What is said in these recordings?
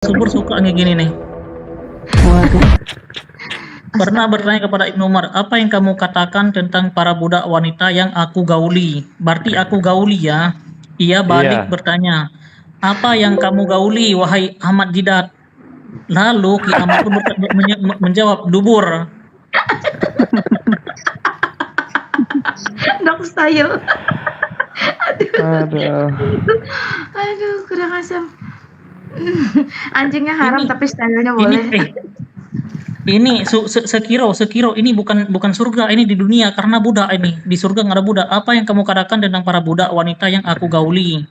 Subur suka kayak gini nih. Waduh. Pernah bertanya kepada Ibnu Umar, apa yang kamu katakan tentang para budak wanita yang aku gauli? Berarti aku gauli ya. Ia balik Iya. bertanya, apa yang kamu gauli, wahai Ahmad Didat? Lalu Ki Ahmad pun menjawab, dubur. Dog style. Aduh. Aduh, kurang asam. Anjingnya haram Ini- tapi stylenya Ini boleh. ini sekiro ini bukan surga, ini di dunia karena budak ini. Di surga nggak ada budak. Apa yang kamu katakan tentang para budak wanita yang aku gauli?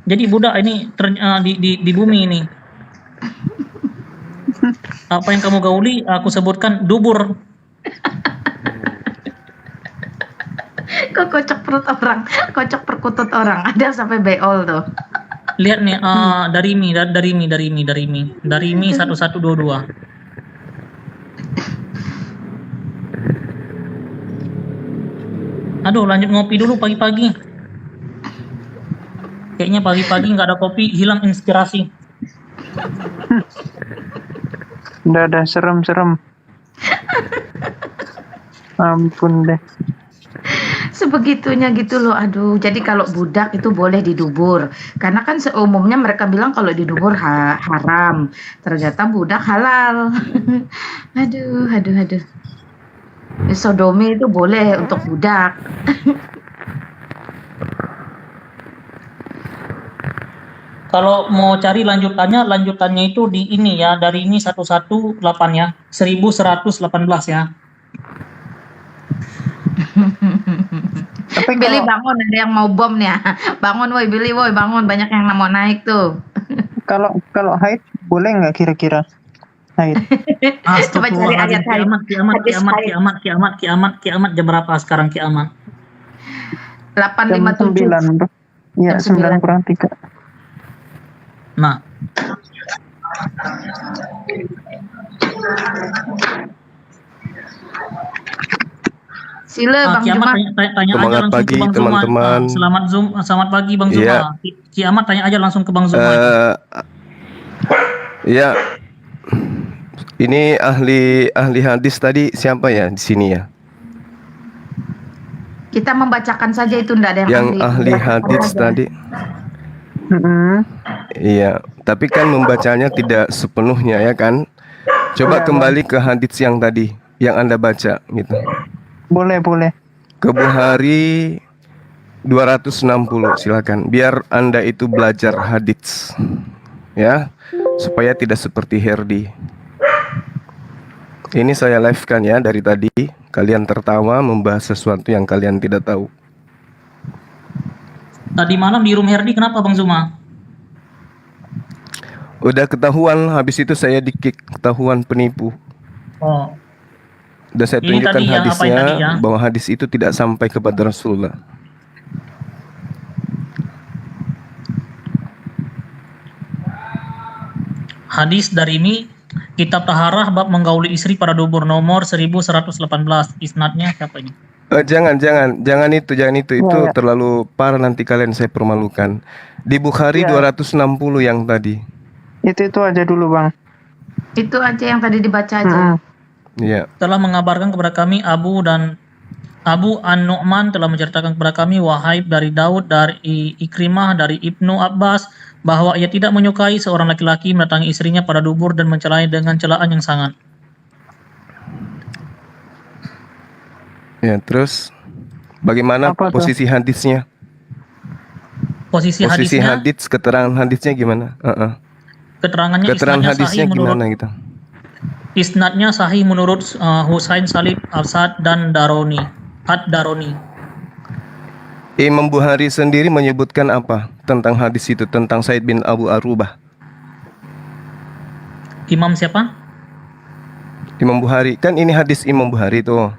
Jadi budak ini di bumi ini. Apa yang kamu gauli? Aku sebutkan dubur. Kok kocok perut orang, kocok perkutut orang. Ada sampai beol tuh. Lihat nih, dari mi 1122. Aduh, lanjut ngopi dulu pagi-pagi. Kayaknya pagi-pagi nggak ada kopi, hilang inspirasi. Udah serem. Ampun deh. Sebegitunya gitu loh. Aduh, jadi kalau budak itu boleh didubur. Karena kan seumumnya mereka bilang kalau didubur haram. Ternyata budak halal. aduh. Sodomi itu boleh untuk budak. Kalau mau cari lanjutannya itu di ini ya, dari ini 118 ya, 1118 ya. Tapi Billy bangun, ada yang mau bom nih. Bangun woi Billy woi, bangun, banyak yang mau naik tuh. kalau haid boleh nggak kira-kira? Haid. Coba cari ayat haid. Kiamat jam berapa sekarang kiamat? 857. 9, bro. Iya, Jam 9 kurang 3. Nah, Sila Bang kiamat Juma. tanya aja Semangat langsung pagi, ke Bang Zuma. teman-teman. Selamat pagi Bang Zuma. Iya. Kiamat tanya aja langsung ke Bang Zuma. Ya, ini ahli hadis tadi siapa ya di sini ya? Kita membacakan saja itu, enggak ada Yang ahli membacakan hadis saja. tadi. Iya, tapi kan membacanya tidak sepenuhnya ya kan? Coba kembali ke hadis yang tadi yang Anda baca gitu. Boleh. Ke Bukhari 260 silakan. Biar Anda itu belajar hadis. Ya, supaya tidak seperti Herdi. Ini saya live-kan ya dari tadi. Kalian tertawa membahas sesuatu yang kalian tidak tahu. Tadi malam di room Herdi kenapa Bang Zuma? Udah ketahuan, habis itu saya di-kick, ketahuan penipu. Oh, Udah saya Ini tunjukkan tadi ya, apa yang hadisnya tadi ya? bahwa hadis itu tidak sampai kepada Rasulullah. hadis dari ini Kitab Taharah bab menggauli istri pada dubur nomor 1118. Isnadnya siapa ini? Jangan itu. Itu Ya. terlalu parah, nanti kalian saya permalukan. Di Bukhari Ya. 260 yang tadi. Itu aja dulu, Bang. Itu aja yang tadi dibaca aja. Iya. Telah mengabarkan kepada kami Abu An-Nu'man telah menceritakan kepada kami Wahib dari Daud dari Ikrimah dari Ibnu Abbas bahwa ia tidak menyukai seorang laki-laki mendatangi istrinya pada dubur dan mencelanya dengan celaan yang sangat. Ya, terus bagaimana Apa tuh? posisi hadisnya? Posisi hadisnya, hadis, keterangan hadisnya gimana? keterangannya Keterangan isnadnya hadisnya sahih menurut gimana gitu? isnadnya sahih menurut Husain Salib Asad dan Daroni. Ad-Daroni. Imam Bukhari sendiri menyebutkan apa tentang hadis itu, tentang Said bin Abu Arubah? Imam siapa? Imam Bukhari, kan ini hadis Imam Bukhari tuh.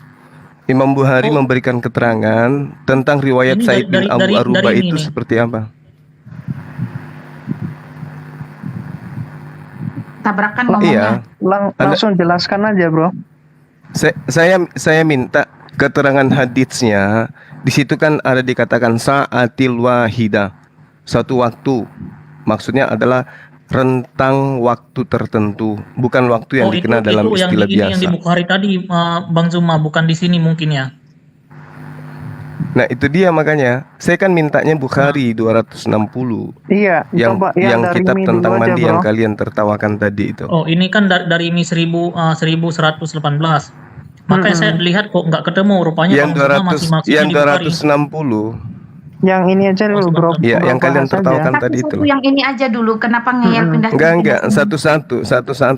Imam Bukhari memberikan keterangan tentang riwayat Ini Said bin Abu Arubah dari itu ini. seperti apa? Tabrakan ngomongnya. Iya. Langsung jelaskan aja, Bro. Saya minta keterangan hadisnya. Di situ kan ada dikatakan sa'atil wahida, satu waktu. Maksudnya adalah rentang waktu tertentu, bukan waktu yang dikenal dalam itu istilah ini yang biasa. di Bukhari tadi, Bang Zuma, bukan di sini mungkin ya. Nah, itu dia makanya. Saya kan mintanya Bukhari 260. Iya, Yang coba yang dari kitab Mi dulu tentang aja, mandi bro. yang kalian tertawakan tadi itu. Oh, ini kan dari ini 1118. Makanya saya lihat kok nggak ketemu, rupanya Yang Bang Zuma masih 200 maksudnya yang di Bukhari. 260. Yang ini aja dulu, bro. Ya, Bro yang kalian bahas aja. tertawakan tadi itu. Satu yang ini aja dulu. Kenapa ngeyel pindah? Enggak, satu-satu.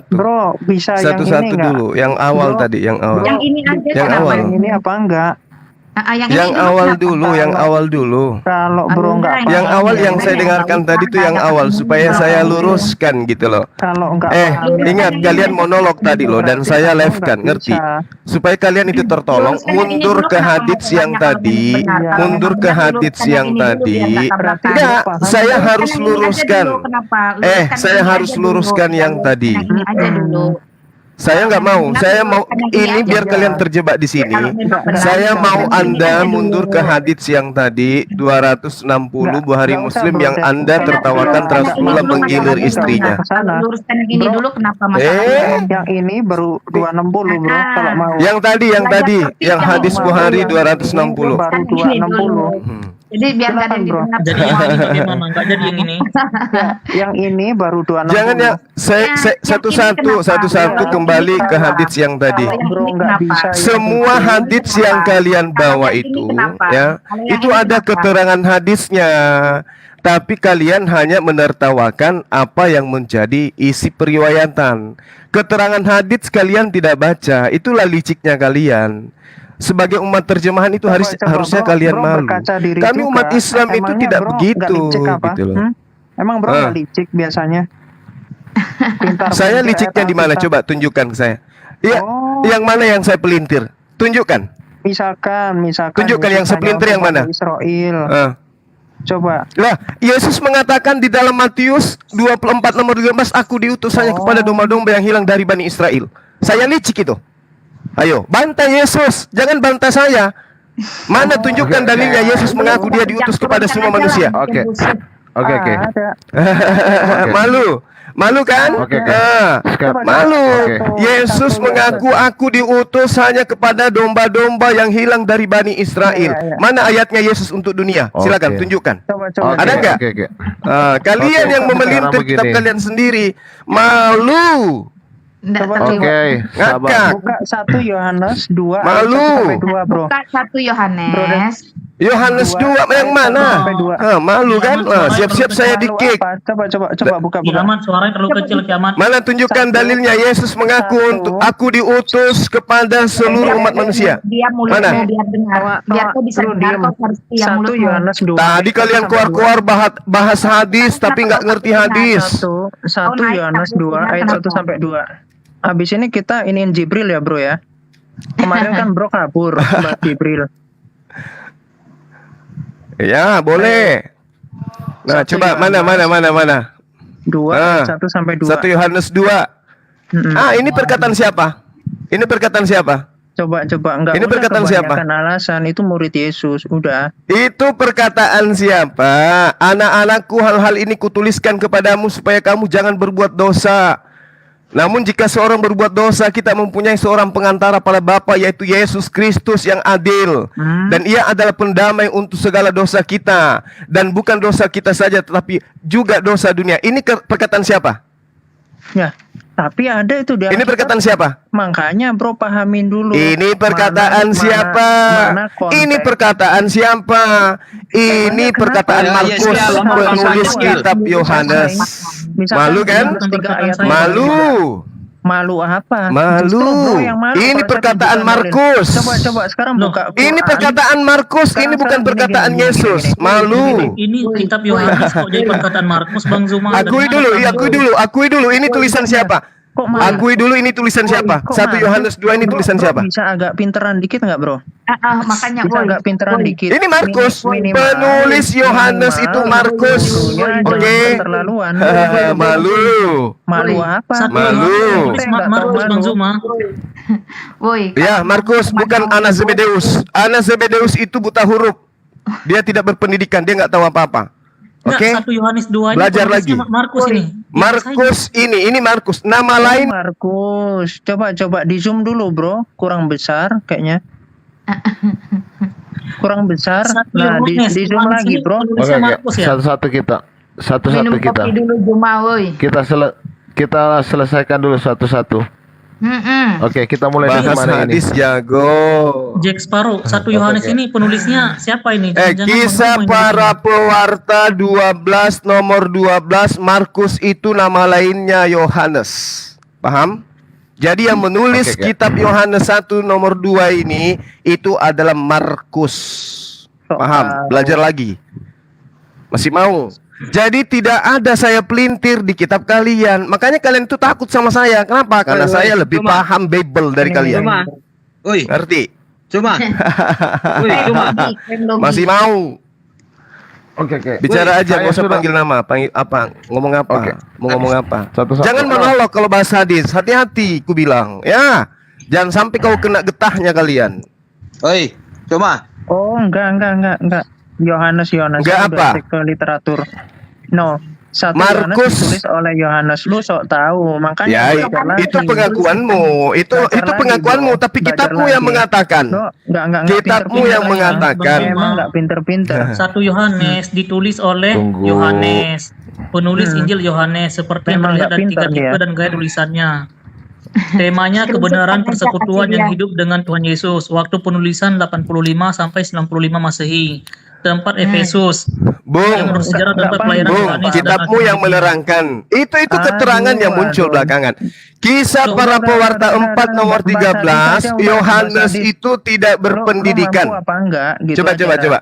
Bro, bisa yang ini Satu-satu enggak? dulu, yang awal Bro, tadi, yang awal. Yang ini aja Yang kenapa? awal. Yang ini apa enggak? Yang ini awal kenapa? dulu, yang awal dulu. Kalau bro enggak Yang paham awal ya, yang saya dengarkan tadi itu yang awal supaya saya luruskan gitu loh. kalau enggak paham ya, Ingat kalian monolog tadi loh dan berarti saya kamu live kan, nggak ngerti? bisa. Supaya kalian itu tertolong, mundur ke hadits yang tadi, mundur ke hadits yang tadi. Enggak, saya harus luruskan. Saya harus luruskan yang tadi. Ini aja dulu. Saya nggak mau, saya mau ini biar kalian terjebak di sini. Saya mau Anda mundur ke hadits yang tadi 260 Bukhari Muslim yang Anda tertawakan Rasulullah menggilir istrinya. Luruskan yang ini Bro. dulu kenapa masalahnya? Yang ini baru 260 bro, kalau mau. Yang tadi, yang hadis Bukhari 260. Baru Ini dulu. 260. Jadi biar Silakan, kalian bro. didengar Jadi yang ini bagaimana? Nggak jadi yang ini. Yang ini baru 260. Jangan ya, satu-satu kembali ke hadits yang tadi. Bro, nggak bisa. Semua hadits yang kalian bawa itu, ya, itu ada keterangan hadisnya. Tapi kalian hanya menertawakan apa yang menjadi isi periwayatan. Keterangan hadits kalian tidak baca. Itulah liciknya kalian. Sebagai umat terjemahan itu harusnya bro, kalian bro malu. berkaca diri Kami juga. umat Islam itu Emangnya tidak bro begitu, nggak licik apa? gitu loh. Emang bro nggak licik biasanya? Saya pelintir liciknya apa di mana? kita? Coba tunjukkan ke saya. Iya, Oh. yang mana yang saya pelintir? Tunjukkan. Misalkan Tunjukkan yang Yesus sepelintir hanya yang mana? untuk Israel. Ah. Coba. Lah, Yesus mengatakan di dalam Matius 24 nomor 13, aku diutus hanya kepada domba-domba yang hilang dari Bani Israel. Saya licik itu. Ayo, bantai Yesus, jangan bantai saya. Mana tunjukkan dalilnya Yesus mengaku dia diutus kepada semua manusia. Oke. Ada. Malu kan? Oke. Malu. Oke. Yesus mengaku aku diutus hanya kepada domba-domba yang hilang dari Bani Israel. Iya. Mana ayatnya Yesus untuk dunia? Silakan Oke. tunjukkan. Coba. Ada nggak? Oke. Kalian Oke, yang memelintir sekarang kitab begini. kalian sendiri, malu. Oke, sabar. Ngakak. Buka 1 Yohanes 2 Malu. ayat 1 sampai 2, bro. Buka 1 Yohanes. Yohanes 2 yang mana? Sampai 2. Malu kan? Siap-siap saya Malu di-kick. apa? Coba buka. Kiamat, suaranya terlalu kecil kiamat. Mana tunjukkan dalilnya Yesus mengaku untuk aku diutus kepada seluruh umat manusia. Dia mulutmu Mana? biar dengar. Biar kau bisa Lu dengar, diem. kau harus diam 1 mulutmu. Yohanes 2. Tadi kalian keluar-keluar bahas hadis tapi nggak ngerti hadis. 1 Yohanes 2 ayat 1 sampai 2. Habis ini kita iniin Jibril ya, bro ya. Kemarin kan bro kabur Mbak Jibril. Ya, boleh. Nah, Satu coba Yohanes. mana. 2 ayat 1 sampai 2. 1 Yohanes 2. Ini perkataan siapa? Ini perkataan siapa? Coba enggak Ini usah perkataan siapa? kebanyakan alasan, itu murid Yesus, udah. Itu perkataan siapa? Anak-anakku, hal-hal ini kutuliskan kepadamu supaya kamu jangan berbuat dosa. Namun jika seorang berbuat dosa, kita mempunyai seorang pengantara pada Bapa, yaitu Yesus Kristus yang adil. Dan ia adalah pendamai untuk segala dosa kita. Dan bukan dosa kita saja, tetapi juga dosa dunia. Ini perkataan siapa? Ya, tapi ada itu dia. Ini perkataan siapa? Makanya bro pahamin dulu. Ini perkataan siapa? mana konteks. Ini perkataan siapa? Ini perkataan Markus, penulis kitab Yohanes. Misalkan Malu kan? Yohanes 3 ayat Malu. Malu apa? Malu. Justru bro yang malu Ini kalau perkataan tadi diambilin. Markus. Coba sekarang Loh, buka. Ini Quran. perkataan Markus, ini bukan Sekarang perkataan gini. Yesus. Malu. Ini kitab Yohanes kok jadi perkataan Markus, Bang Zuma. Akui dulu. Ini tulisan siapa? Kok malu? Akui dulu ini tulisan siapa? Kok 1 malu? Yohanes 2 ini Bro, tulisan bro, siapa? Bisa agak pinteran dikit nggak bro? Makanya Bisa agak pinteran dikit. Ini Markus. Minimal- Penulis Yohanes itu Markus. Dulunya Oke. jangan keterlaluan. Malu. Malu apa? Satu Malu. Yohanes, Markus, Bang Zuma. Woi, Ya, Markus bukan Anak Zebedeus. Anak Zebedeus itu buta huruf. Dia tidak berpendidikan, dia nggak tahu apa-apa. Oke. 1 Yohanes 2 ini Belajar penulisnya lagi. Markus ini. Markus ini Markus. Nama lain Markus. Coba di zoom dulu, Bro. Kurang besar kayaknya. Kurang besar. Satu Nah, Yohanes, di zoom Yohanes lagi, ini Bro. penulisnya Markus ya. Satu-satu kita. Satu-satu Minum kita. kopi dulu Juma, woi. Kita selesaikan dulu satu-satu. Oke, kita mulai dari bahas mana ini? hadis jago. Jack Sparrow, 1 Yohanes ini penulisnya siapa ini? Jangan-jangan Kisah Bang Zuma ini para bikin. pewarta 12 nomor 12 Markus itu nama lainnya Yohanes. Paham? Jadi yang menulis Oke. kitab Yohanes 1 nomor 2 ini itu adalah Markus. Paham? Belajar lagi. Masih mau? Jadi tidak ada saya pelintir di kitab kalian. Makanya kalian itu takut sama saya. Kenapa? Karena saya lebih paham Bible dari kalian. Cuma, woi, Ngerti? cuma, woi, cuma. Masih mau? Oke. Bicara aja, Saya nggak usah sudah- panggil nama. Panggil apa? Ngomong apa? Oke. Mau ngomong apa? Satu-satu. Jangan monolog kalau bahas hadis. Hati-hati, ku bilang. Ya, jangan sampai kau kena getahnya kalian. Woi, cuma. Oh, enggak. Yohanes Enggak saya apa? udah cek ke literatur. No, 1 Markus. Yohanes ditulis oleh Yohanes. Lu sok tahu, makanya Ya, belajar lagi. itu pengakuanmu. Itu Belajar pengakuanmu. lagi, Bro. Tapi Belajar kitabmu yang lagi. mengatakan. Bro, enggak Kitabmu pinter-pinter yang aja. mengatakan. Emang enggak pinter-pinter. 1 Yohanes ditulis oleh Tunggu. Yohanes, penulis Injil Yohanes, seperti yang Memang terlihat nggak dari tiga pintar tipe dia. dan gaya tulisannya. Temanya kebenaran persekutuan yang hidup dengan Tuhan Yesus. Waktu penulisan 85 sampai 95 Masehi. Tempat Efesus. Yang Bung, bersejarah tempat Enggak, pelayanan Bung, Yohanes dan kitabmu akhir yang dunia. menerangkan. Itu keterangan yang muncul belakangan. Kisah para pewarta 4 nomor 13, Yohanes itu tidak berpendidikan. Lu mampu apa enggak? Gitu aja. Coba.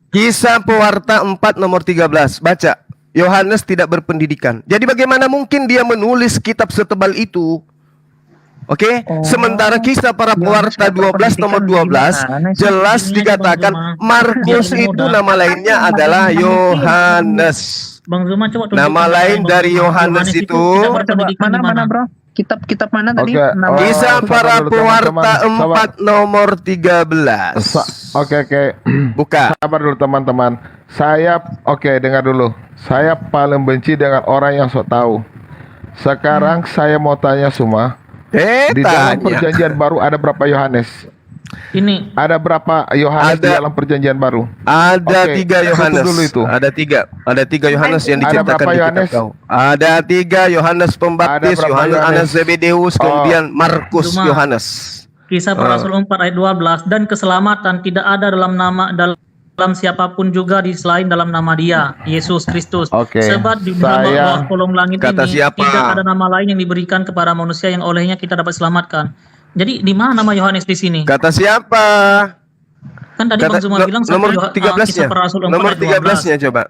Kisah pewarta 4 nomor 13. Baca. Yohanes tidak berpendidikan. Jadi bagaimana mungkin dia menulis kitab setebal itu? Oke, sementara kisah para pewarta 12 nomor 12 jelas dikatakan Markus itu nama lainnya adalah Yohanes. Bang Zuma coba tunjukkan Nama lain Bang dari Zuma. Yohanes itu- tidak Coba berpendidikan di mana, Bro? Kitab mana tadi? Oke, Nama- Kisah sabar para dulu, pewarta teman-teman. 4 nomor 13. Oke. Buka. Sabar dulu teman-teman. Dengar dulu. Saya paling benci dengan orang yang sok tahu. Sekarang saya mau tanya semua. Di dalam Tanya. perjanjian baru ada berapa Yohanes? Ini Ada berapa Yohanes di Ada. dalam perjanjian baru? Ada Oke, 3 Yohanes. dulu itu. Ada tiga Yohanes yang Ada diceritakan berapa di kitab Yohanes? kau. Ada 3 Yohanes Pembaptis, Ada berapa Yohanes Yohanes? Zebedeus, kemudian Markus Cuma- Yohanes. Kisah para Rasul 4 ayat 12, dan keselamatan tidak ada dalam siapapun juga di selain dalam nama Dia, Yesus Kristus. Oke, Sebab di saya- bawah kolong langit Kata ini siapa? tidak ada nama lain yang diberikan kepada manusia yang olehnya kita dapat selamatkan. Jadi di mana nama Yohanes di sini? Kata siapa? Kan tadi Bang Zuma bilang nomor Kisah 13-nya. para Rasul 4 Nomor ayat 13-nya coba.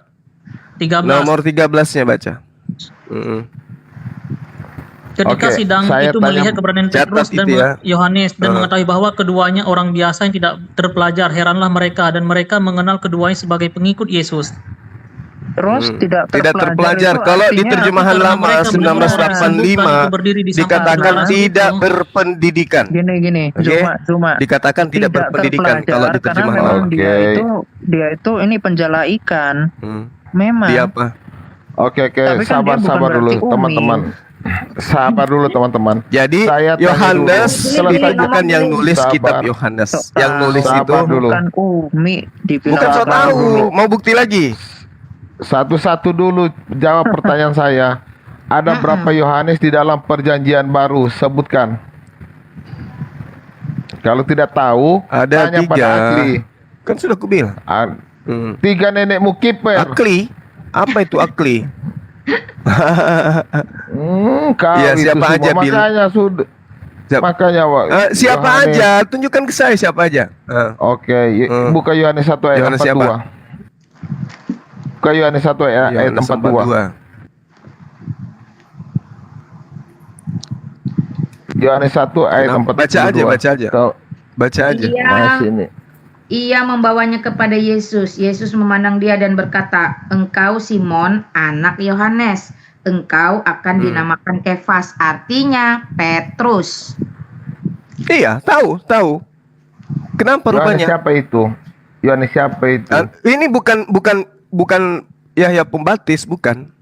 13. Nomor 13-nya baca. Ketika Oke, sidang saya itu tanya- melihat keberadaan Catat Petrus dan itu ya. Yohanes dan mengetahui bahwa keduanya orang biasa yang tidak terpelajar, heranlah mereka dan mereka mengenal keduanya sebagai pengikut Yesus. Terus tidak terpelajar. itu Kalau di artinya terjemahan Karena lama mereka berdua 1985 itu berdiri di samping dikatakan jalan tidak itu. berpendidikan. gini, Oke. Zuma. Dikatakan tidak berpendidikan terpelajar, kalau di karena terjemahan memang lama. dia itu ini penjala ikan. Memang. Dia apa? Oke, Tapi kan dia bukan sabar dulu berarti umi. teman-teman. Sabar dulu teman-teman. Jadi Saya tanya Yohanes dulu. itu bukan yang nulis Sabar. kitab Yohanes. Sok Yang tahu. nulis itu Sabar dulu. Bukan umi dibilang bukan so abang. tahu. Mau bukti lagi? Satu-satu dulu jawab pertanyaan saya. Ada berapa Yohanes di dalam perjanjian baru? Sebutkan. Kalau tidak tahu, Ada tanya 3. pada ahli. Kan sudah ku bilang. 3 nenekmu kiper. Akli? Apa itu akli? Kau Iya, itu siapa semua. aja, Bil. Makanya sudah. Siapa, Makanya siapa Yohanes. aja? Tunjukkan ke saya siapa aja. Oke, buka Yohanes 1 ayat Yohanes 42. siapa? Buka Yohanes 1 ayat Yohanes 42. 42. Yohanes 1 ayat Kenapa? 42. Baca aja. Baca aja. Masih ini. Ia membawanya kepada Yesus. Yesus memandang dia dan berkata, "Engkau Simon, anak Yohanes. Engkau akan dinamakan Kefas." Artinya Petrus. Iya, tahu. Kenapa Yohanes rupanya? siapa itu? Yohanes siapa itu? Ini bukan Yahya Pembaptis, bukan.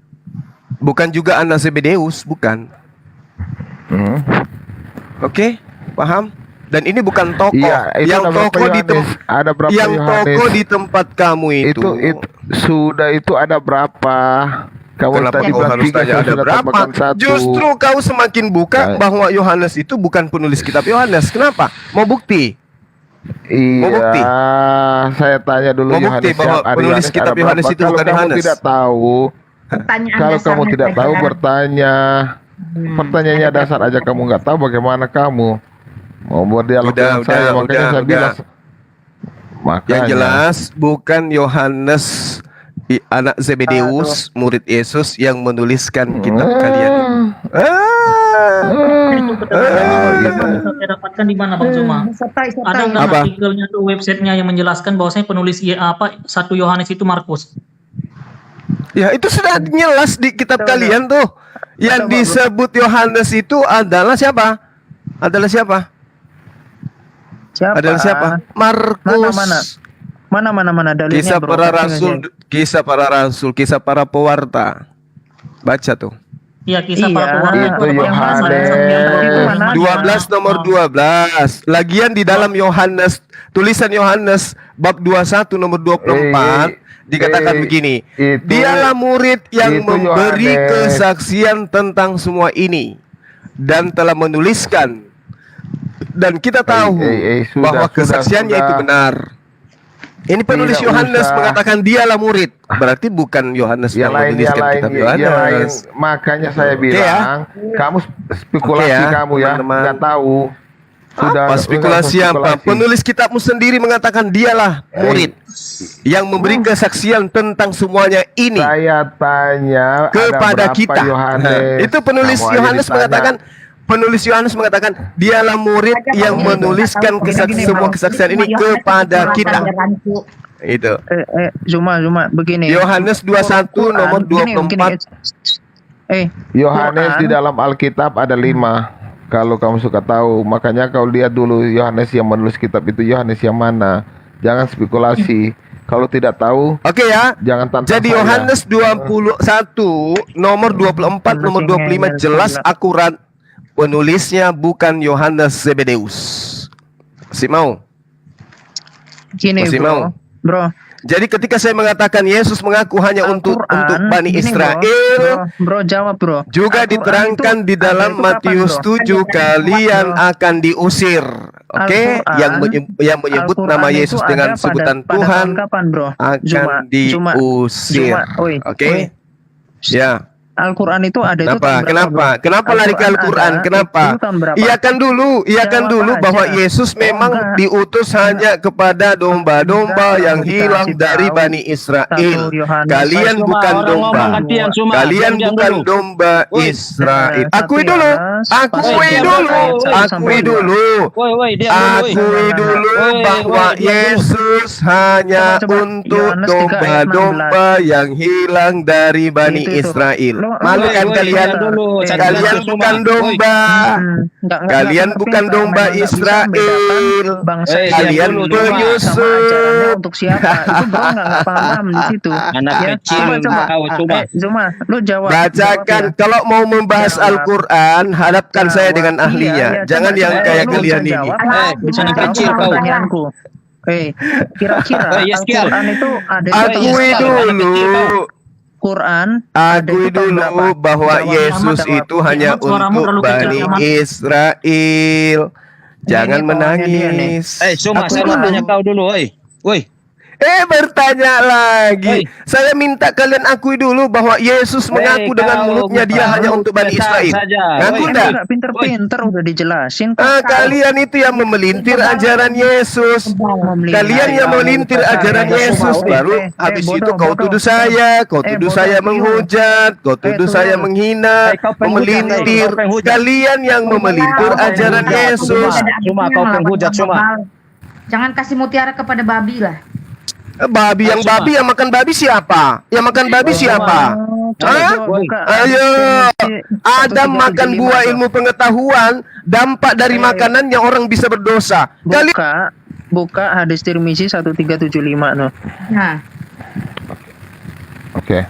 Bukan juga anak Zebedeus, bukan. Oke, paham? Dan ini bukan tokoh. Iya, itu yang ada berapa tokoh di Yohanes? Ada berapa yang Yohanes? tokoh di tempat kamu itu. Itu ada berapa? Kamu Kenapa tadi kau bilang harus 3, tanya saya ada sudah berapa? tambahkan 1. Justru kau semakin buka Nah. bahwa Yohanes itu bukan penulis kitab Yohanes. Kenapa? Mau bukti? Mau bukti? Iya, saya tanya dulu Mau bukti Yohanes bahwa yang ada penulis Yohanes kitab ada Yohanes berapa? itu bukan Kalau kamu Yohanes. tidak tahu, Pertanyaan kalau kamu dasarnya tidak tahu saja. bertanya. Pertanyaannya dasar aja kamu nggak tahu, bagaimana kamu mau buat dialog dengan saya? Makanya saya bilang. Makanya. Yang jelas bukan Yohanes anak Zebedeus, murid Yesus yang menuliskan kitab kalian. Itu keterangan saya dapatkan di mana Bang Zuma? Ada nggak Apa? artikelnya tuh, websitenya yang menjelaskan bahwasanya penulis 1 Yohanes itu Markus? Ya itu sudah jelas di kitab kalian tuh. Yang disebut Yohanes itu adalah siapa? Adalah siapa? Siapa? Adalah siapa? Markus. Mana dalilnya, Kisah bro? para Kasih rasul, aja. kisah para rasul, kisah para pewarta. Baca tuh. Iya, kisah Iya, para pewarta itu apa? Yohanes. Itu mana? 12 nomor 12. Lagian di dalam Yohanes, tulisan Yohanes bab 21 nomor 24 dikatakan begini. Dialah murid yang itu memberi Yohanes. kesaksian tentang semua ini dan telah menuliskan. Dan kita tahu sudah, bahwa kesaksiannya sudah. itu benar. Ini penulis Tidak Yohanes usah. mengatakan dialah murid. Berarti bukan Yohanes yang menuliskan kitab Yohanes. Makanya saya Oke bilang, kamu spekulasi Oke ya, kamu ya, teman-teman. nggak tahu. Sudah, Apa spekulasi apa? Penulis kitabmu sendiri mengatakan dialah murid yang memberi kesaksian tentang semuanya ini Saya tanya kepada ada berapa kita. Yohanes? Nah, itu penulis Kamu aja Yohanes ditanya. mengatakan, penulis Yohanes mengatakan dialah murid yang menuliskan semua kesaksian ini kepada kita. Itu. Zuma, begini. Yohanes 21 nomor Begini, 24. Yohanes Quran. di dalam Alkitab ada 5. Kalau kamu suka tahu, makanya kau lihat dulu Yohanes yang menulis kitab itu Yohanes yang mana. Jangan spekulasi. Kalau tidak tahu, Oke ya. jangan tantang Jadi saya. Yohanes 21 nomor 24 nomor 25 jelas akurat penulisnya bukan Yohanes Zebedeus. Masih mau? Gini, Masih bro. mau? Bro, Jadi ketika saya mengatakan Yesus mengaku hanya untuk Al-Quran, Bani gini, Israel, bro, jawab, bro. juga Al-Quran diterangkan itu di dalam ada itu Matius kapan, bro? 7 kalian akan diusir. Oke, Al-Quran, yang menyebut Al-Quran nama itu Yesus ada dengan pada sebutan tahun Tuhan kapan, bro? akan diusir. Oke? Ya. Al-Quran itu ada itu Kenapa? tahun berapa, Kenapa? bro? Kenapa lari ke Al-Quran? ada, Kenapa? itu tahun berapa? Iakan Jawab dulu aja. bahwa Yesus memang enggak. diutus hanya kepada domba-domba Enggak, yang kita hilang kasih dari tahu. Bani Israel. 1 Yohanes. Kalian Cuma bukan orang domba. ngomong gantian, cuma. Kalian Diam bukan dulu. domba Woi. Israel. 1 Akui dulu. Yohanes, Akui Woi, dulu. diam dulu. Akui dulu. Woi, diam dulu. Akui dulu Woi, bahwa woi, diam dulu. Yesus hanya Coba, untuk Yohanes 3 ayat domba-domba yang hilang dari Bani Itu. Israel. Lo- Malu kan Woi, kalian? diam dulu. Kalian Cuma. bukan domba. Kalian bukan domba Israel. Bangsa Eh, Kalian diam dulu, penyusup. sama ajarannya untuk siapa? Itu bro nggak paham di situ. Anak kecil, kau cuma. Zuma, lu jawab. Bacakan, Jawab ya. kalau mau membahas Jawab. Al-Quran, hadapkan saya Jawab. dengan ahlinya. Iya, Jangan coba, yang coba. kayak Lu kalian bisa ini. jawab. Bisa Jawab kecil kau. pertanyaanku. Kira-kira Oh, yes, Kiel. Al-Quran itu ada Akui Iya, dulu. Quran ada Akui itu tahun dulu berapa? bahwa Jawab, Yesus jawab. itu hanya Ahmad, suaramu untuk terlalu kecil, Bani Ahmad. Israel. Jangan Ini powernya dia menangis. Cuma Akui saya mau dulu. tanya kau dulu, woi. Bertanya lagi. Hei. Saya minta kalian akui dulu bahwa Yesus mengaku dengan kau mulutnya dia bukan hanya untuk Bani besar Israel. saja. Ngaku Woi, enggak? Enggak pinter-pinter udah dijelasin. Kalian itu yang memelintir ajaran Yesus. Kalian yang memelintir ajaran Yesus. Baru habis itu kau tuduh saya, kau tuduh saya menghujat, kau tuduh saya menghina, kau penghujat, memelintir. kau penghujat. Kalian yang memelintir ajaran Yesus. Cuma kau penghujat, cuma. Jangan kasih mutiara kepada babi lah. Babi yang Cuma. babi yang makan babi siapa? Yang makan babi siapa? Hah? Ayo, Adam makan buah ilmu pengetahuan, dampak dari makanannya orang bisa berdosa. Kalian Buka hadis Tirmizi 1375 no. Nah, Oke.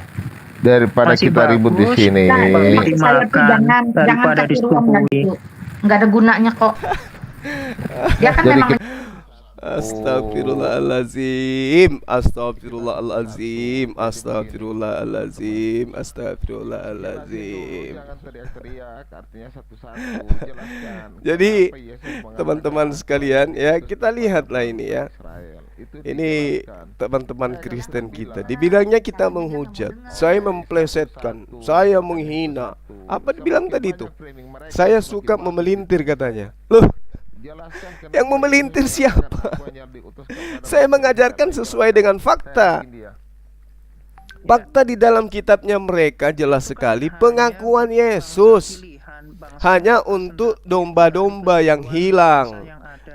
Daripada Masih kita ribut di bagus. sini. Nah, maksud saya tuh Dimakan jangan daripada kasih ruang dan disetujui. itu. Nggak ada gunanya kok. Dia kan Jadi memang Astagfirullahalazim, astagfirullahalazim, astagfirullahalazim, astagfirullahalazim. Jangan teriak-teriak, artinya satu-satu jelaskan. Jadi, Kenapa Yesus mengatakan teman-teman sekalian, ya kita lihatlah ini ya. Israel? Itu Ini dijelaskan. teman-teman Kristen kita. Dibilangnya kita menghujat, saya memplesetkan, saya menghina. Apa dibilang tadi itu? Saya suka memelintir katanya. Loh, Jelaskan kenapa yang memelintir Yesus siapa? mengatakan akunya diutus kepada Saya manusia. mengajarkan sesuai dengan fakta. Fakta di dalam kitabnya mereka jelas sekali pengakuan Yesus hanya untuk domba-domba yang hilang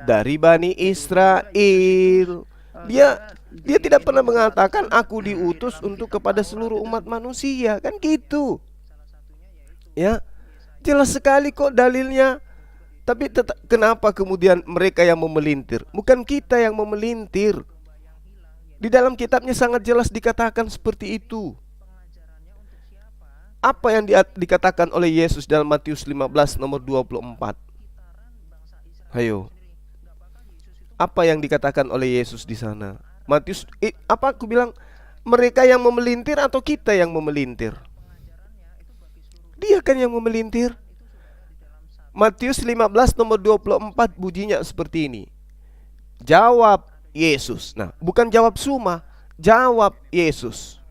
dari Bani Israel. Dia tidak pernah mengatakan aku diutus untuk kepada seluruh umat manusia, kan gitu. Ya, jelas sekali kok dalilnya. Tapi kenapa kemudian mereka yang memelintir? Bukan kita yang memelintir. Di dalam kitabnya sangat jelas dikatakan seperti itu. Apa yang dikatakan oleh Yesus dalam Matius 15 nomor 24? Ayo. Apa yang dikatakan oleh Yesus di sana? Matius, apa aku bilang? Mereka yang memelintir atau kita yang memelintir? Dia kan yang memelintir. Matius 15 nomor 24 bunyinya seperti ini. Jawab Yesus. Nah, bukan jawab Suma, jawab Yesus.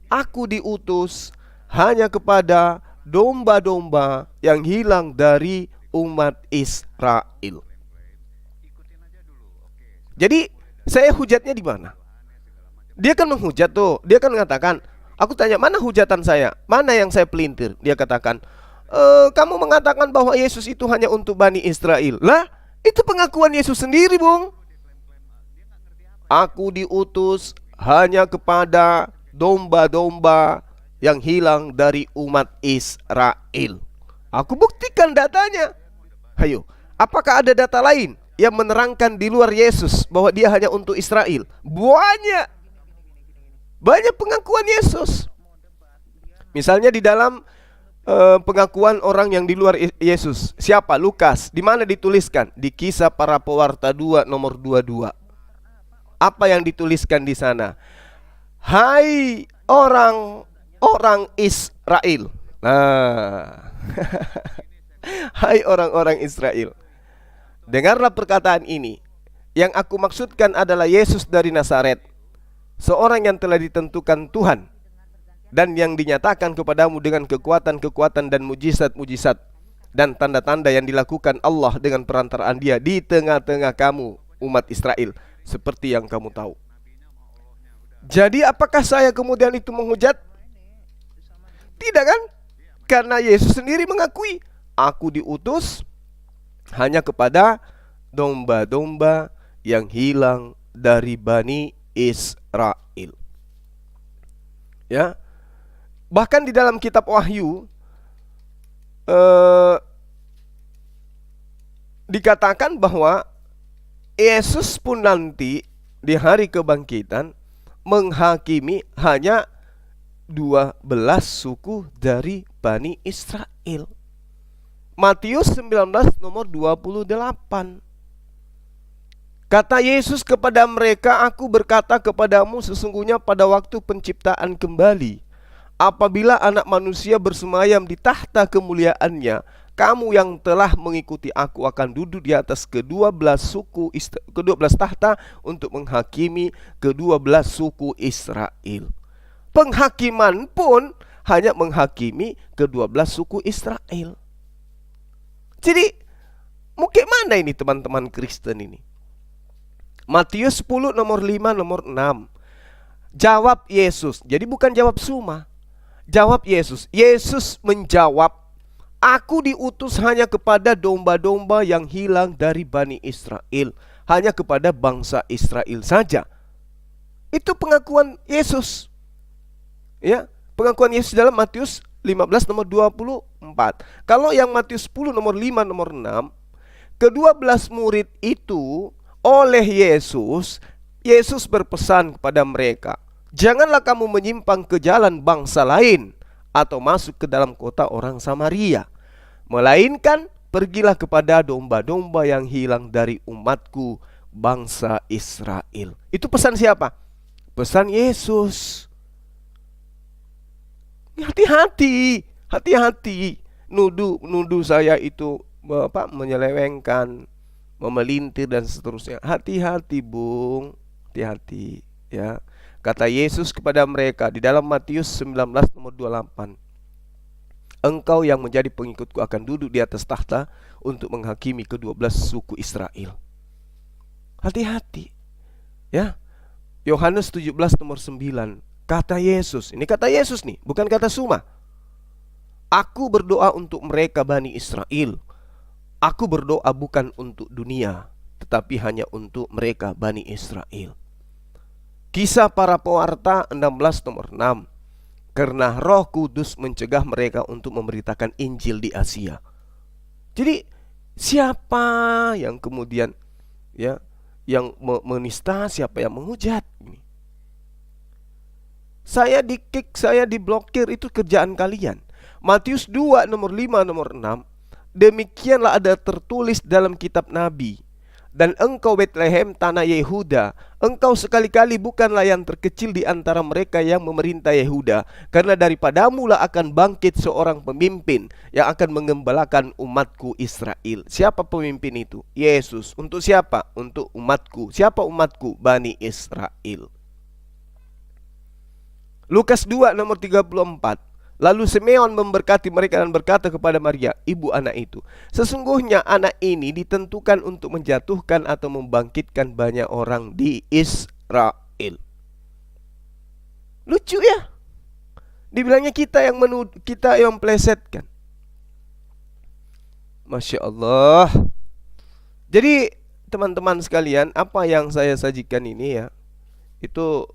Aku diutus hanya kepada domba-domba yang hilang dari umat Israel. Jadi, saya hujatnya di mana? Dia kan menghujat tuh. Dia kan mengatakan, aku tanya, mana hujatan saya? Mana yang saya pelintir? Dia katakan, kamu mengatakan bahwa Yesus itu hanya untuk Bani Israel. Lah, itu pengakuan Yesus sendiri, Bung. Aku diutus hanya kepada domba-domba yang hilang dari umat Israel. Aku buktikan datanya. Ayo, apakah ada data lain yang menerangkan di luar Yesus bahwa dia hanya untuk Israel? Banyak pengakuan Yesus. Misalnya di dalam pengakuan orang yang di luar Yesus. Siapa? Lukas. Di mana dituliskan? Di Kisah Para Pewarta 2 nomor 22. Apa yang dituliskan di sana? Hai orang-orang Israel. Nah. Hai orang-orang Israel. Dengarlah perkataan ini. Yang aku maksudkan adalah Yesus dari Nazaret, seorang yang telah ditentukan Tuhan dan yang dinyatakan kepadamu dengan kekuatan-kekuatan dan mujizat-mujizat dan tanda-tanda yang dilakukan Allah dengan perantaraan Dia di tengah-tengah kamu, umat Israel, seperti yang kamu tahu. Jadi apakah saya kemudian itu menghujat? Tidak kan? Karena Yesus sendiri mengakui, aku diutus hanya kepada domba-domba yang hilang dari Bani Israel. Ya. Bahkan di dalam kitab Wahyu dikatakan bahwa Yesus pun nanti di hari kebangkitan menghakimi hanya 12 suku dari Bani Israel. Matius 19 nomor 28. Kata Yesus kepada mereka, aku berkata kepadamu sesungguhnya pada waktu penciptaan kembali, apabila anak manusia bersemayam di tahta kemuliaannya, kamu yang telah mengikuti aku akan duduk di atas kedua-belas tahta untuk menghakimi kedua-belas suku Israel. Penghakiman pun hanya menghakimi kedua-belas suku Israel. Jadi, mungkin mana ini teman-teman Kristen ini? Matius 10 nomor 5 nomor 6. Jawab Yesus. Jadi bukan jawab Suma. Jawab Yesus. Yesus menjawab, aku diutus hanya kepada domba-domba yang hilang dari Bani Israel, hanya kepada bangsa Israel saja. Itu pengakuan Yesus. Ya, pengakuan Yesus dalam Matius 15 nomor 24. Kalau yang Matius 10 nomor 5 nomor 6, ke-12 murid itu oleh Yesus berpesan kepada mereka, Janganlah kamu menyimpang ke jalan bangsa lain atau masuk ke dalam kota orang Samaria, melainkan pergilah kepada domba-domba yang hilang dari umatku, bangsa Israel. Itu pesan siapa? Pesan Yesus. Hati-hati, hati-hati. Nuduh saya itu menyelewengkan, memelintir dan seterusnya. Hati-hati, Bung. Hati-hati, ya. Kata Yesus kepada mereka di dalam Matius 19 nomor 28. Engkau yang menjadi pengikutku akan duduk di atas tahta untuk menghakimi ke-12 suku Israel. Hati-hati, ya. Yohanes 17 nomor 9. Kata Yesus, ini kata Yesus nih, bukan kata Suma. Aku berdoa untuk mereka Bani Israel. Aku berdoa bukan untuk dunia, tetapi hanya untuk mereka Bani Israel. Kisah para pewarta 16 nomor 6. Karena Roh Kudus mencegah mereka untuk memberitakan Injil di Asia. Jadi siapa yang kemudian ya yang menista, siapa yang menghujat ini? Saya di-kick, saya diblokir, itu kerjaan kalian. Matius 2 nomor 5 nomor 6. Demikianlah ada tertulis dalam kitab Nabi. Dan engkau Betlehem tanah Yehuda, engkau sekali-kali bukanlah yang terkecil di antara mereka yang memerintah Yehuda, karena daripadamu lah akan bangkit seorang pemimpin yang akan mengembalakan umatku Israel. Siapa pemimpin itu? Yesus. Untuk siapa? Untuk umatku. Siapa umatku? Bani Israel. Lukas 2 nomor 34. Lalu Simeon memberkati mereka dan berkata kepada Maria, ibu anak itu, sesungguhnya anak ini ditentukan untuk menjatuhkan atau membangkitkan banyak orang di Israel. Lucu ya? Dibilangnya kita yang plesetkan. Masya Allah. Jadi teman-teman sekalian, apa yang saya sajikan ini ya, itu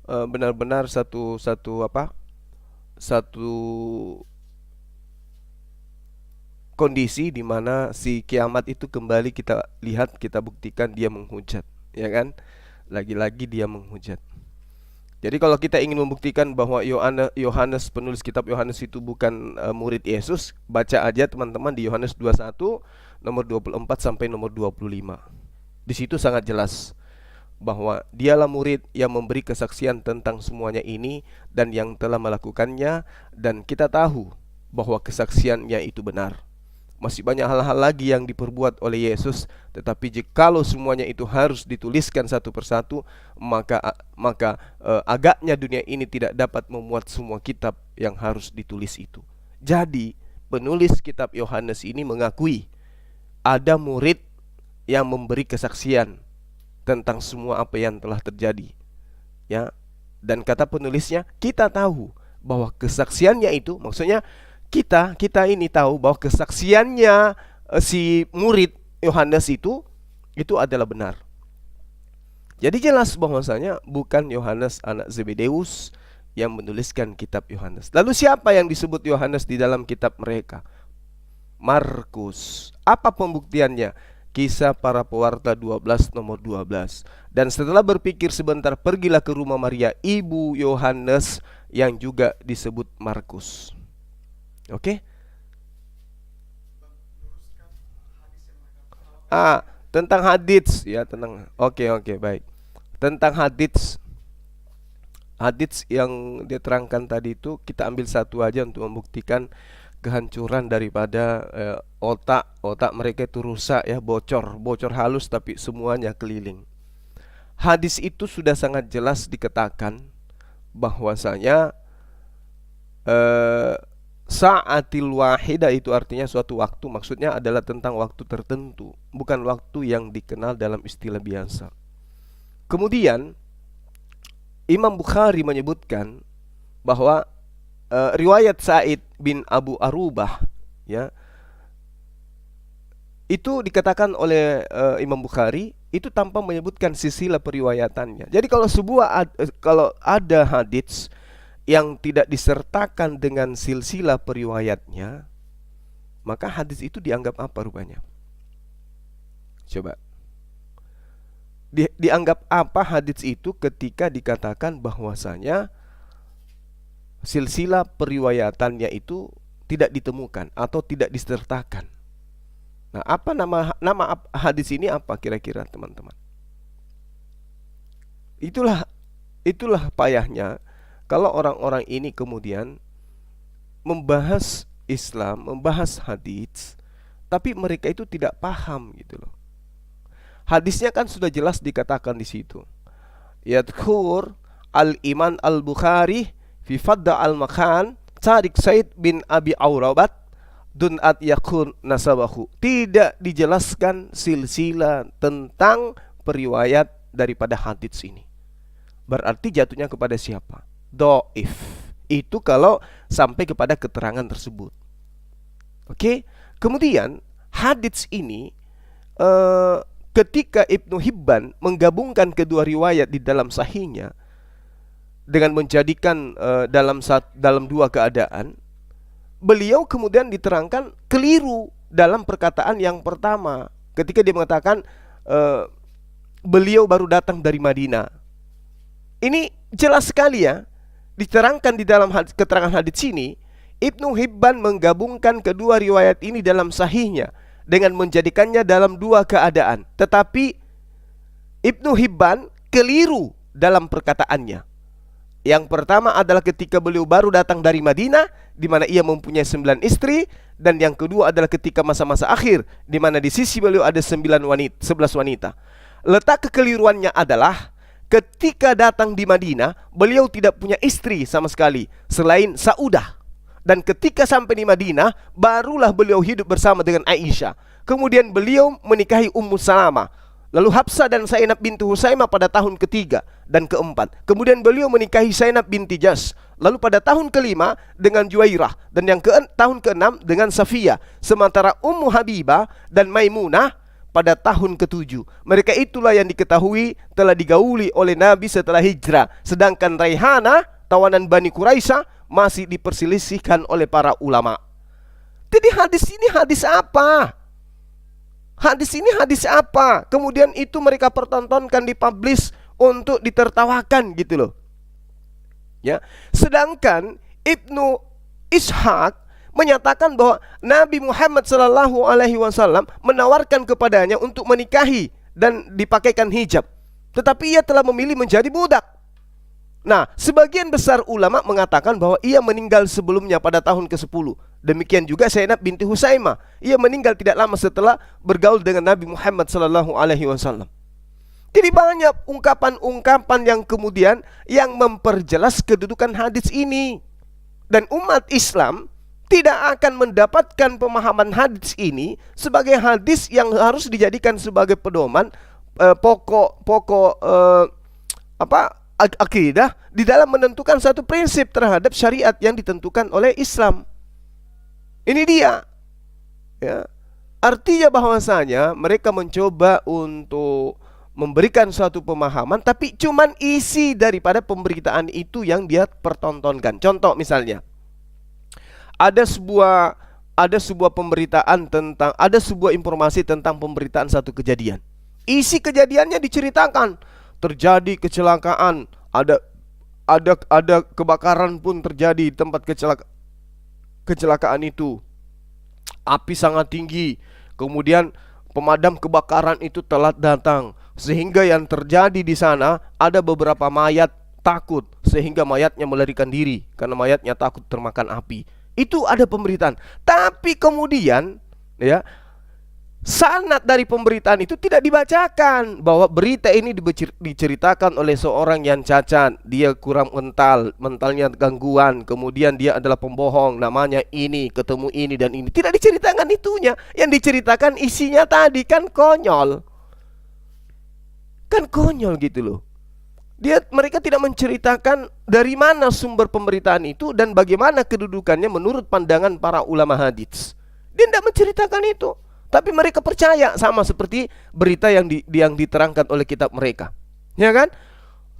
benar-benar satu kondisi di mana si kiamat itu kembali kita lihat, kita buktikan dia menghujat, ya kan? Lagi-lagi dia menghujat. Jadi kalau kita ingin membuktikan bahwa Yohanes, penulis kitab Yohanes itu bukan murid Yesus, baca aja teman-teman di Yohanes 21 nomor 24 sampai nomor 25. Di situ sangat jelas bahwa dialah murid yang memberi kesaksian tentang semuanya ini dan yang telah melakukannya, dan kita tahu bahwa kesaksiannya itu benar. Masih banyak hal-hal lagi yang diperbuat oleh Yesus, tetapi jikalau semuanya itu harus dituliskan satu persatu, maka agaknya dunia ini tidak dapat memuat semua kitab yang harus ditulis itu. Jadi penulis kitab Yohanes ini mengakui ada murid yang memberi kesaksian tentang semua apa yang telah terjadi, ya. Dan kata penulisnya, kita tahu bahwa kesaksiannya itu, maksudnya kita ini tahu bahwa kesaksiannya si murid Yohanes itu adalah benar. Jadi jelas bahwasanya bukan Yohanes anak Zebedeus yang menuliskan kitab Yohanes. Lalu siapa yang disebut Yohanes di dalam kitab mereka? Markus. Apa pembuktiannya? Kisah para pewarta 12 nomor 12. Dan setelah berpikir sebentar, pergilah ke rumah Maria, ibu Yohanes, yang juga disebut Markus. Oke? Tentang hadits ya, Oke, baik. Tentang hadits yang dia terangkan tadi itu, kita ambil satu aja untuk membuktikan kehancuran daripada otak mereka itu rusak ya, bocor halus tapi semuanya keliling. Hadis itu sudah sangat jelas dikatakan bahwasanya sa'atil wahidah itu artinya suatu waktu, maksudnya adalah tentang waktu tertentu, bukan waktu yang dikenal dalam istilah biasa. Kemudian Imam Bukhari menyebutkan bahwa riwayat Sa'id bin Abu Arubah ya, itu dikatakan oleh Imam Bukhari itu tanpa menyebutkan silsilah periwayatannya. Jadi kalau ada hadits yang tidak disertakan dengan silsilah periwayatnya, maka hadis itu dianggap apa rupanya? Coba. dianggap apa hadits itu ketika dikatakan bahwasanya silsilah periwayatannya itu tidak ditemukan atau tidak disertakan. Nah, apa nama hadis ini apa kira-kira teman-teman? Itulah payahnya kalau orang-orang ini kemudian membahas Islam, membahas hadis, tapi mereka itu tidak paham gitu loh. Hadisnya kan sudah jelas dikatakan di situ. Yadkhur al-Iman al-Bukhari fi fadda al-makan Tariq Said bin Abi Aurabat dun'at yakun nasabahu. Tidak dijelaskan silsilah tentang periwayat daripada hadits ini. Berarti jatuhnya kepada siapa? Dhaif. Itu kalau sampai kepada keterangan tersebut. Oke. Kemudian hadits ini ketika Ibnu Hibban menggabungkan kedua riwayat di dalam sahihnya dengan menjadikan dalam dua keadaan, beliau kemudian diterangkan keliru dalam perkataan yang pertama ketika dia mengatakan beliau baru datang dari Madinah. Ini jelas sekali ya, diterangkan di dalam keterangan hadits ini. Ibnu Hibban menggabungkan kedua riwayat ini dalam sahihnya dengan menjadikannya dalam dua keadaan. Tetapi Ibnu Hibban keliru dalam perkataannya. Yang pertama adalah ketika beliau baru datang dari Madinah, di mana ia mempunyai 9 istri. Dan yang kedua adalah ketika masa-masa akhir, di mana di sisi beliau ada 11 wanita. Letak kekeliruannya adalah ketika datang di Madinah, beliau tidak punya istri sama sekali selain Saudah. Dan ketika sampai di Madinah, barulah beliau hidup bersama dengan Aisyah. Kemudian beliau menikahi Ummu Salamah, lalu Hafsah dan Zainab binti Husaimah pada tahun ketiga dan keempat. Kemudian beliau menikahi Zainab binti Jas, lalu pada tahun kelima dengan Juwairah, dan yang tahun keenam dengan Safiyah. Sementara Ummu Habibah dan Maimunah pada tahun ketujuh. Mereka itulah yang diketahui telah digauli oleh Nabi setelah hijrah. Sedangkan Raihana, tawanan Bani Quraisyah, masih diperselisihkan oleh para ulama. Jadi hadis ini hadis apa? Hadis ini hadis apa? Kemudian itu mereka pertontonkan, dipublish untuk ditertawakan gitu loh. Ya. Sedangkan Ibnu Ishaq menyatakan bahwa Nabi Muhammad SAW menawarkan kepadanya untuk menikahi dan dipakaikan hijab, tetapi ia telah memilih menjadi budak. Nah, sebagian besar ulama mengatakan bahwa ia meninggal sebelumnya pada tahun ke-10. Demikian juga Zainab binti Husaimah, ia meninggal tidak lama setelah bergaul dengan Nabi Muhammad SAW. Jadi banyak ungkapan-ungkapan yang kemudian yang memperjelas kedudukan hadis ini. Dan umat Islam tidak akan mendapatkan pemahaman hadis ini sebagai hadis yang harus dijadikan sebagai pedoman pokok akidah di dalam menentukan satu prinsip terhadap syariat yang ditentukan oleh Islam. Ini dia. Ya. Artinya bahwasanya mereka mencoba untuk memberikan suatu pemahaman, tapi cuman isi daripada pemberitaan itu yang dia pertontonkan. Contoh misalnya, ada sebuah pemberitaan tentang, ada sebuah informasi tentang pemberitaan satu kejadian. Isi kejadiannya diceritakan, terjadi kecelakaan, ada kebakaran pun terjadi di tempat kecelakaan itu. Api sangat tinggi, kemudian pemadam kebakaran itu telat datang, sehingga yang terjadi di sana ada beberapa mayat takut, sehingga mayatnya melarikan diri karena mayatnya takut termakan api. Itu ada pemberitaan. Tapi kemudian ya, sanad dari pemberitaan itu tidak dibacakan, bahwa berita ini diceritakan oleh seorang yang cacat, dia kurang mentalnya gangguan, kemudian dia adalah pembohong, namanya ini, ketemu ini dan ini. Tidak diceritakan itunya. Yang diceritakan isinya tadi, kan konyol. Kan konyol gitu loh. Mereka tidak menceritakan dari mana sumber pemberitaan itu dan bagaimana kedudukannya menurut pandangan para ulama hadits. Dia tidak menceritakan itu. Tapi mereka percaya, sama seperti berita yang diterangkan oleh kitab mereka. Ya kan?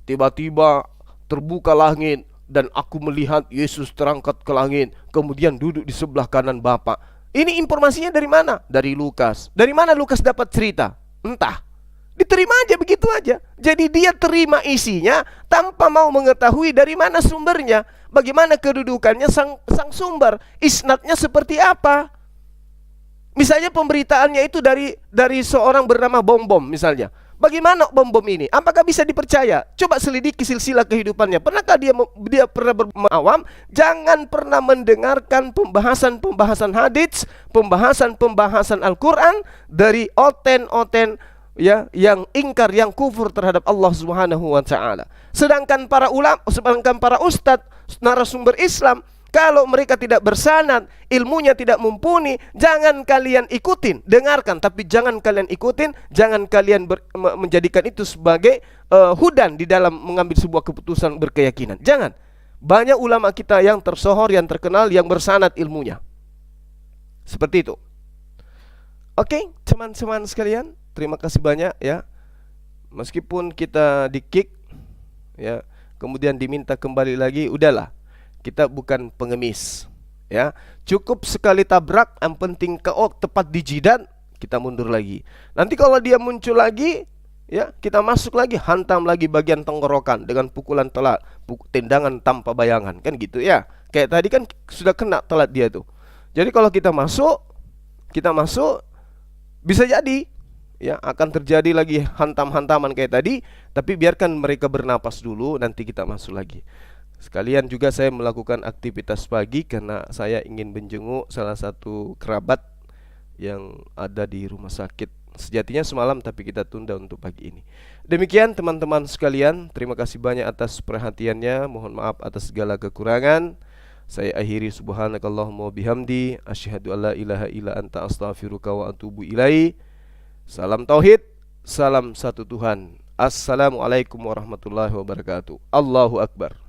Tiba-tiba terbuka langit dan aku melihat Yesus terangkat ke langit, kemudian duduk di sebelah kanan Bapa. Ini informasinya dari mana? Dari Lukas. Dari mana Lukas dapat cerita? Entah. Diterima aja begitu aja. Jadi dia terima isinya tanpa mau mengetahui dari mana sumbernya, bagaimana kedudukannya sang sumber, isnadnya seperti apa. Misalnya pemberitaannya itu dari seorang bernama Bom-Bom misalnya. Bagaimana Bom-Bom ini? Apakah bisa dipercaya? Coba selidiki silsilah kehidupannya. Pernahkah dia pernah bermawam? Jangan pernah mendengarkan pembahasan hadits, pembahasan Al-Qur'an dari oten-oten ya yang ingkar, yang kufur terhadap Allah Subhanahu wa taala. Sedangkan para ulama, sedangkan para ustadz, narasumber Islam, kalau mereka tidak bersanad, ilmunya tidak mumpuni, jangan kalian ikutin, dengarkan, tapi jangan kalian ikutin, jangan kalian menjadikan itu sebagai hudan di dalam mengambil sebuah keputusan berkeyakinan. Jangan. Banyak ulama kita yang tersohor, yang terkenal, yang bersanad ilmunya. Seperti itu. Oke, teman-teman sekalian, terima kasih banyak ya. Meskipun kita di-kick ya, kemudian diminta kembali lagi, udahlah. Kita bukan pengemis ya. Cukup sekali tabrak, yang penting KO tepat di jidat, kita mundur lagi. Nanti kalau dia muncul lagi ya, kita masuk lagi, hantam lagi bagian tenggorokan dengan pukulan telat, tendangan tanpa bayangan, kan gitu ya. Kayak tadi kan sudah kena telat dia tuh. Jadi kalau kita masuk bisa jadi ya akan terjadi lagi hantam-hantaman kayak tadi, tapi biarkan mereka bernapas dulu, nanti kita masuk lagi. Sekalian juga saya melakukan aktivitas pagi karena saya ingin menjenguk salah satu kerabat yang ada di rumah sakit. Sejatinya semalam tapi kita tunda untuk pagi ini. Demikian teman-teman sekalian, terima kasih banyak atas perhatiannya. Mohon maaf atas segala kekurangan. Saya akhiri subhanakallahumma bihamdi asyhadu alla ilaha illa anta astaghfiruka wa atubu ilaihi. Salam tauhid, salam satu Tuhan. Assalamualaikum warahmatullahi wabarakatuh. Allahu akbar.